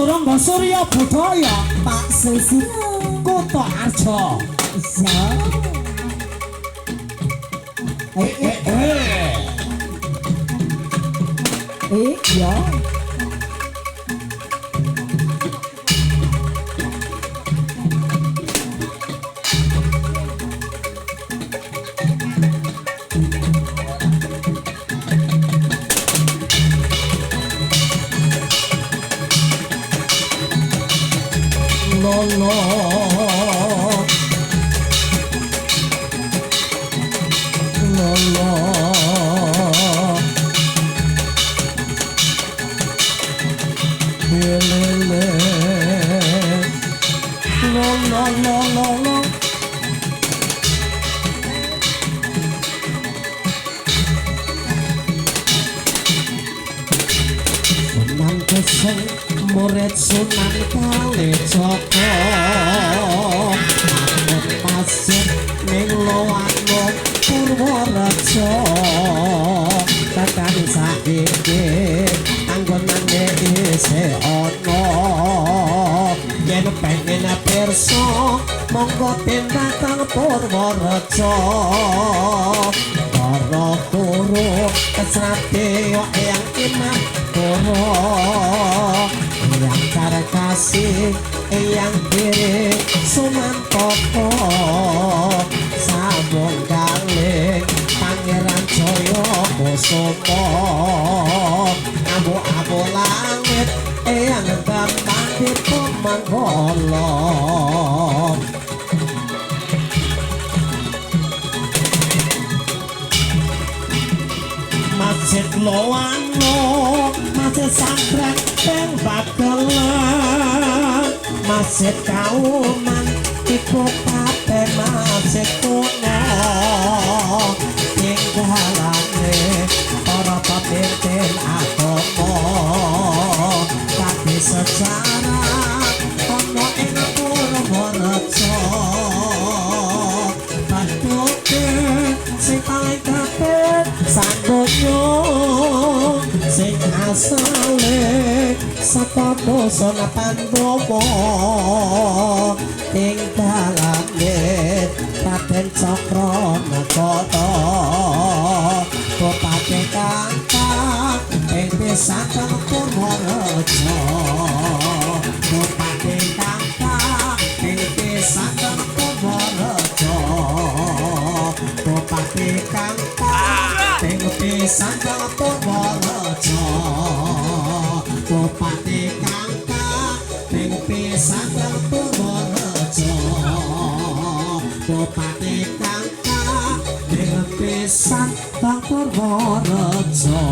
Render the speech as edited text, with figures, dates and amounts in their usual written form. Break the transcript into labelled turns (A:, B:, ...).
A: Surangga Surya Budaya
B: Pak Susilo
A: Kota Arjo.
B: Iya. Iya.
A: Lolo Lolo Lele Lolo Lolo Sunan Keseng murid Sunan Kalijaga Amun pasir ning Lowango Purworejo tekan saiki anggonane isih ana yen pengen pirsa monggo tindakan Purworejo para guru kesrate yang imam guru yang cara kasih yang diri Sumantoko sabung galing Pangeran Jaya Kusumo abu-abu langit yang gampang dipemanggolo Masjid Lowango Masjid Sangkrek Beng Bagelan Masjid Kauman Iku kabeh masjid kuno tinggalane para pemimpin agama kabeh sejarah ana ing Purworejo batuke sing paling kabeh sandonya sing asale saka Busana Pandowo tinggalane Raden Cakranagara Bupati Kangkang ing Pisan Purworejo Bupati Kangkang ing Pisan Purworejo Bupati Kangkang ing Pisan Purworejo Bupati Kangkang ing Pisan Purworejo Bupati Kangkang ing Pisan Purworejo